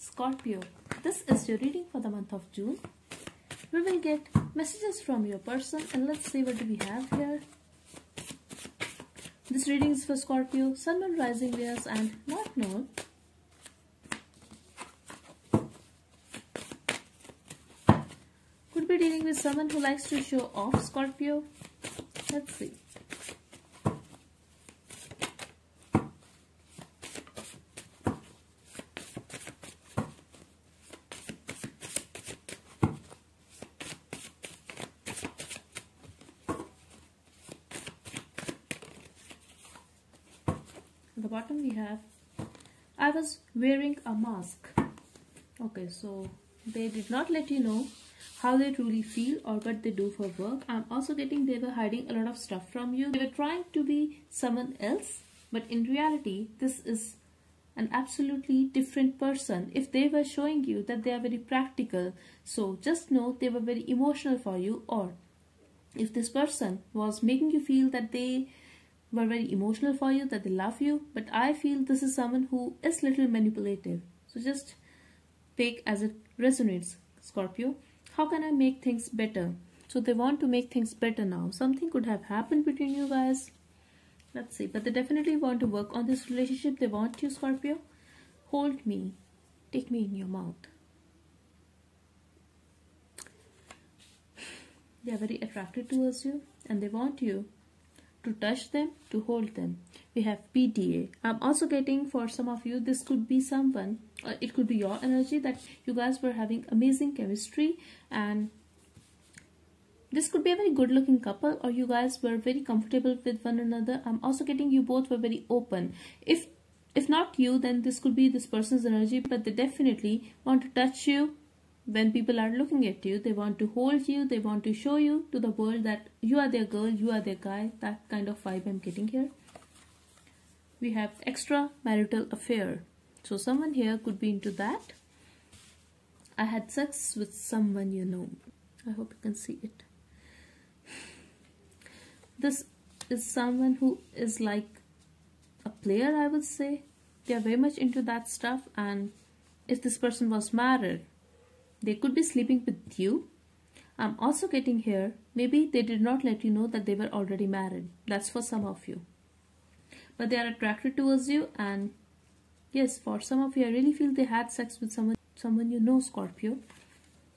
Scorpio, this is your reading for the month of June. We will get messages from your person and let's see what do we have here. This reading is for Scorpio, Sun, Moon, Rising, Venus and North Node. Could be dealing with someone who likes to show off, Scorpio. Let's see. At the bottom we have, I was wearing a mask. Okay, so they did not let you know how they truly feel or what they do for work. I'm also getting they were hiding a lot of stuff from you. They were trying to be someone else, but in reality, this is an absolutely different person. If they were showing you that they are very practical, so just know they were very emotional for you, or if this person was making you feel that they were very emotional for you, that they love you, but I feel this is someone who is little manipulative. So just take as it resonates, Scorpio. How can I make things better? So they want to make things better now. Something could have happened between you guys. Let's see. But they definitely want to work on this relationship. They want you, Scorpio. Hold me. Take me in your mouth. They are very attracted towards you and they want you to touch them, to hold them. We have PDA. I'm also getting for some of you, this could be someone, it could be your energy that you guys were having amazing chemistry, and this could be a very good looking couple, or you guys were very comfortable with one another. I'm also getting you both were very open. If not you, then this could be this person's energy, but they definitely want to touch you. When people are looking at you, they want to hold you, they want to show you to the world that you are their girl, you are their guy. That kind of vibe I'm getting here. We have extramarital affair. So someone here could be into that. I had sex with someone you know. I hope you can see it. This is someone who is like a player, I would say. They are very much into that stuff, and if this person was married, they could be sleeping with you. I'm also getting here, maybe they did not let you know that they were already married. That's for some of you. But they are attracted towards you, and yes, for some of you, I really feel they had sex with someone you know, Scorpio.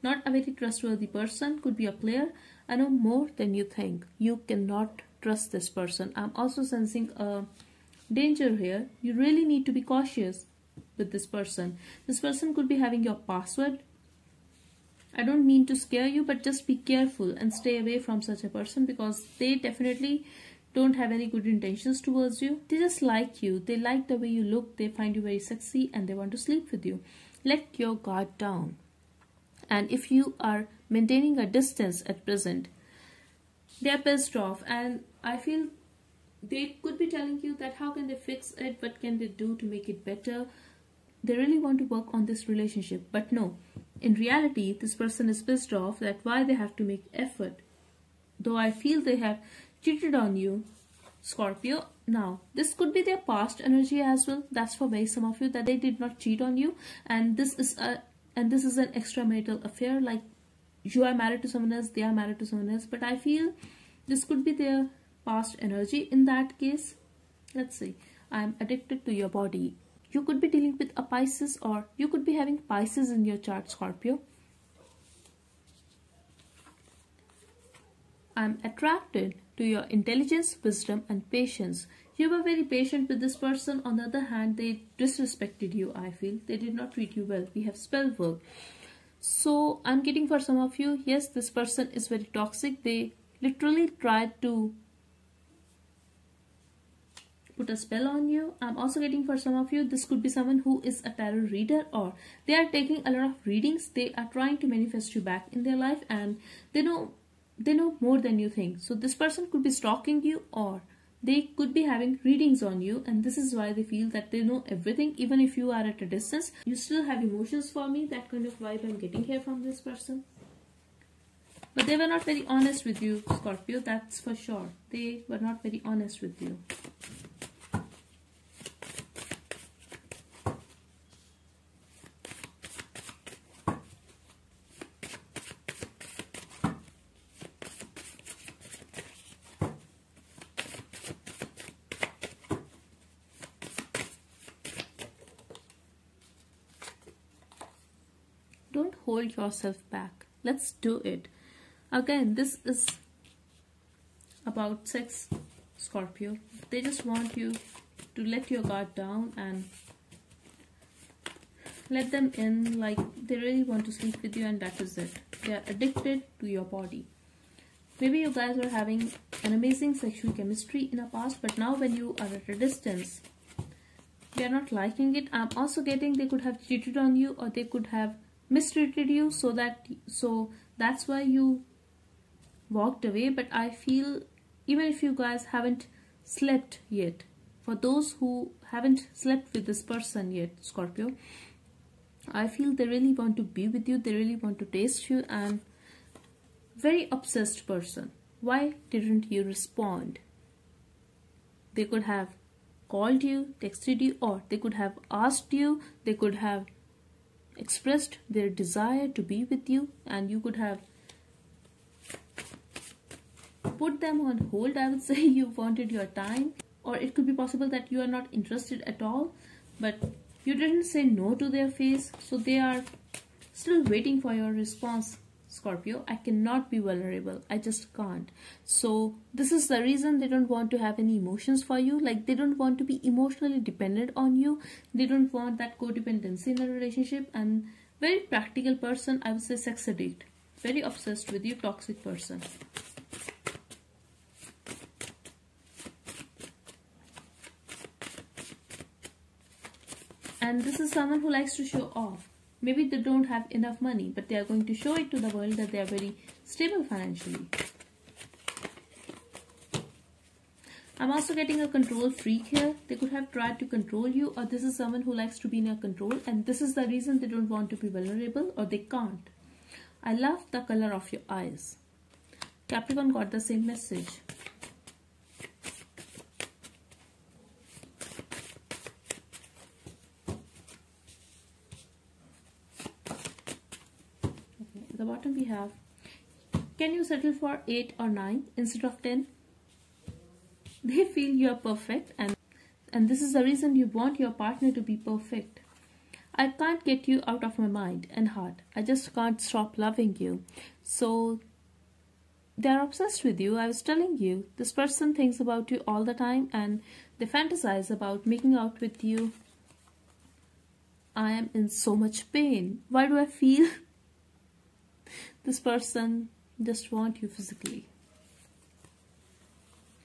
Not a very trustworthy person, could be a player. I know more than you think. You cannot trust this person. I'm also sensing a danger here. You really need to be cautious with this person. This person could be having your password. I don't mean to scare you, but just be careful and stay away from such a person, because they definitely don't have any good intentions towards you. They just like you. They like the way you look. They find you very sexy and they want to sleep with you. Let your guard down. And if you are maintaining a distance at present, they are pissed off, and I feel they could be telling you that how can they fix it, what can they do to make it better. They really want to work on this relationship, but no. In reality, this person is pissed off that why they have to make effort. Though I feel they have cheated on you, Scorpio. Now, this could be their past energy as well. That's for very some of you, that they did not cheat on you, and this is an extramarital affair. Like you are married to someone else, they are married to someone else. But I feel this could be their past energy. In that case, let's see. I'm addicted to your body. You could be dealing with a Pisces, or you could be having Pisces in your chart, Scorpio. I'm attracted to your intelligence, wisdom and patience. You were very patient with this person. On the other hand, they disrespected you, I feel. They did not treat you well. We have spell work. So I'm getting for some of you, yes, this person is very toxic. They literally tried to put a spell on you. I'm also getting for some of you, this could be someone who is a tarot reader, or they are taking a lot of readings. They are trying to manifest you back in their life, and they know more than you think. So this person could be stalking you, or they could be having readings on you, and this is why they feel that they know everything. Even if you are at a distance, you still have emotions for me. That kind of vibe I'm getting here from this person. But they were not very honest with you, Scorpio, that's for sure. They were not very honest with you. Don't hold yourself back. Let's do it. Again, this is about sex, Scorpio. They just want you to let your guard down and let them in, like they really want to sleep with you, and that is it. They are addicted to your body. Maybe you guys were having an amazing sexual chemistry in the past, but now when you are at a distance, they are not liking it. I'm also getting they could have cheated on you, or they could have mistreated you, so that's why you walked away. But I feel even if you guys haven't slept yet, for those who haven't slept with this person yet, Scorpio, I feel they really want to be with you, they really want to taste you, and very obsessed person. Why didn't you respond? They could have called you, texted you, or they could have asked you, they could have expressed their desire to be with you, and you could have put them on hold. I would say you wanted your time, or it could be possible that you are not interested at all, but you didn't say no to their face, so they are still waiting for your response, Scorpio. I cannot be vulnerable. I just can't. So this is the reason they don't want to have any emotions for you. Like they don't want to be emotionally dependent on you. They don't want that codependency in a relationship. And very practical person, I would say sex addict. Very obsessed with you, toxic person. And this is someone who likes to show off. Maybe they don't have enough money, but they are going to show it to the world that they are very stable financially. I'm also getting a control freak here. They could have tried to control you, or this is someone who likes to be in your control, and this is the reason they don't want to be vulnerable, or they can't. I love the color of your eyes. Capricorn got the same message. At the bottom we have, can you settle for 8 or 9 instead of 10? They feel you are perfect, and this is the reason you want your partner to be perfect. I can't get you out of my mind and heart. I just can't stop loving you. So they are obsessed with you. I was telling you, this person thinks about you all the time, and they fantasize about making out with you. I am in so much pain. Why do I feel this person just wants you physically?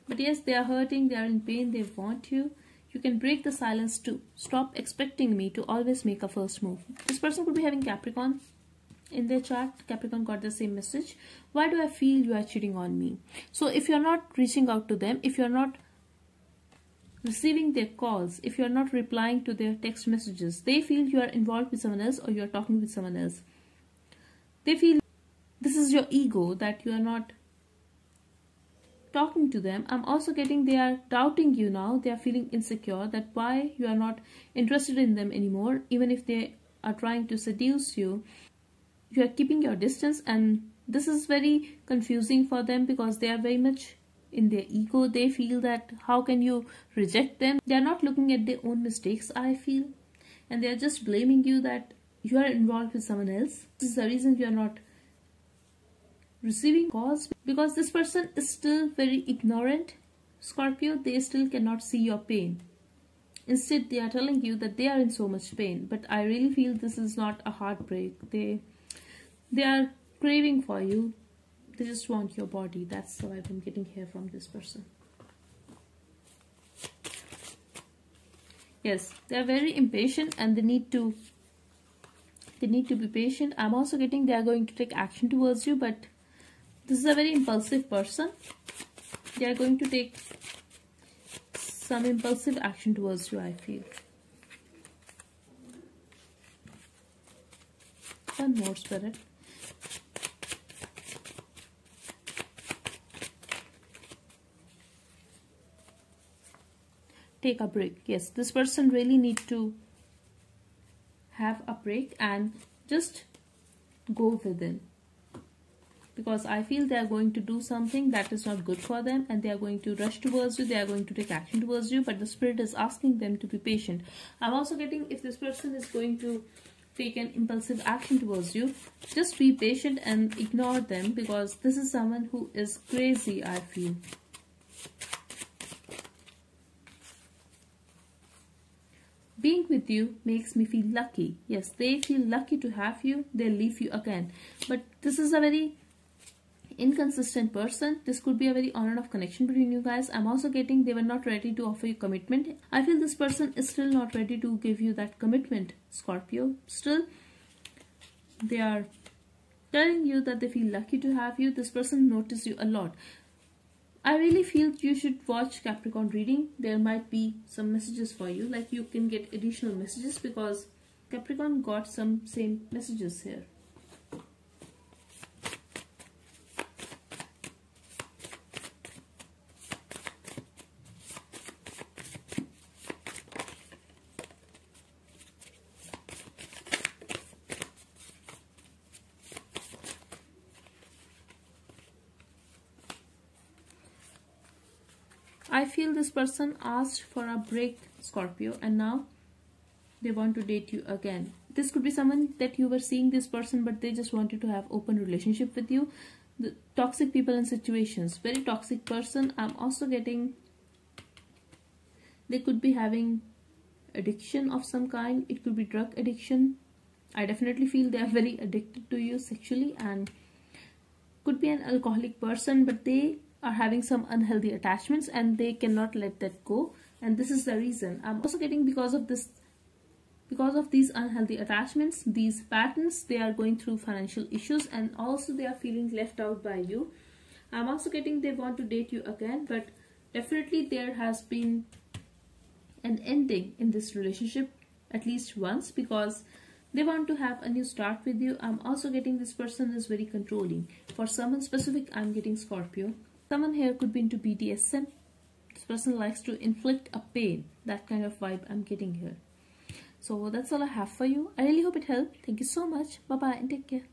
But yes, they are hurting, they are in pain, they want you. You can break the silence too. Stop expecting me to always make a first move. This person could be having Capricorn in their chart. Capricorn got the same message. Why do I feel you are cheating on me? So if you're not reaching out to them, if you're not receiving their calls, if you're not replying to their text messages, they feel you are involved with someone else, or you're talking with someone else. They feel this is your ego, that you are not talking to them. I'm also getting they are doubting you now. They are feeling insecure that why you are not interested in them anymore. Even if they are trying to seduce you, you are keeping your distance, and this is very confusing for them because they are very much in their ego. They feel that how can you reject them? They are not looking at their own mistakes, I feel, and they are just blaming you that you are involved with someone else. This is the reason you are not receiving calls, because this person is still very ignorant, Scorpio. They still cannot see your pain. Instead, they are telling you that they are in so much pain. But I really feel this is not a heartbreak. They are craving for you. They just want your body. That's what I'm getting here from this person. Yes, they are very impatient, and they need to be patient. I'm also getting they are going to take action towards you, but this is a very impulsive person. They are going to take some impulsive action towards you, I feel. One more, Spirit. Take a break. Yes, this person really needs to have a break and just go within. Because I feel they are going to do something that is not good for them, and they are going to rush towards you, they are going to take action towards you, but the Spirit is asking them to be patient. I'm also getting if this person is going to fake an impulsive action towards you. Just be patient and ignore them, because this is someone who is crazy, I feel. Being with you makes me feel lucky. Yes, they feel lucky to have you. They'll leave you again. But this is a very inconsistent person. This could be a very on and off connection between you guys. I'm also getting they were not ready to offer you commitment. I feel this person is still not ready to give you that commitment, Scorpio. Still, they are telling you that they feel lucky to have you. This person noticed you a lot. I really feel you should watch Capricorn reading. There might be some messages for you, like you can get additional messages, because Capricorn got some same messages here. I feel this person asked for a break, Scorpio, and now they want to date you again. This could be someone that you were seeing this person, but they just wanted to have open relationship with you. The toxic people and situations, very toxic person. I'm also getting they could be having addiction of some kind. It could be drug addiction. I definitely feel they are very addicted to you sexually, and could be an alcoholic person, but they are having some unhealthy attachments and they cannot let that go, and this is the reason. I'm also getting because of these unhealthy attachments, these patterns, they are going through financial issues, and also they are feeling left out by you. I'm also getting they want to date you again, but definitely there has been an ending in this relationship at least once, because they want to have a new start with you. I'm also getting this person is very controlling. For someone specific, I'm getting Scorpio. Someone here could be into BDSM. This person likes to inflict a pain. That kind of vibe I'm getting here. So that's all I have for you. I really hope it helped. Thank you so much. Bye bye and take care.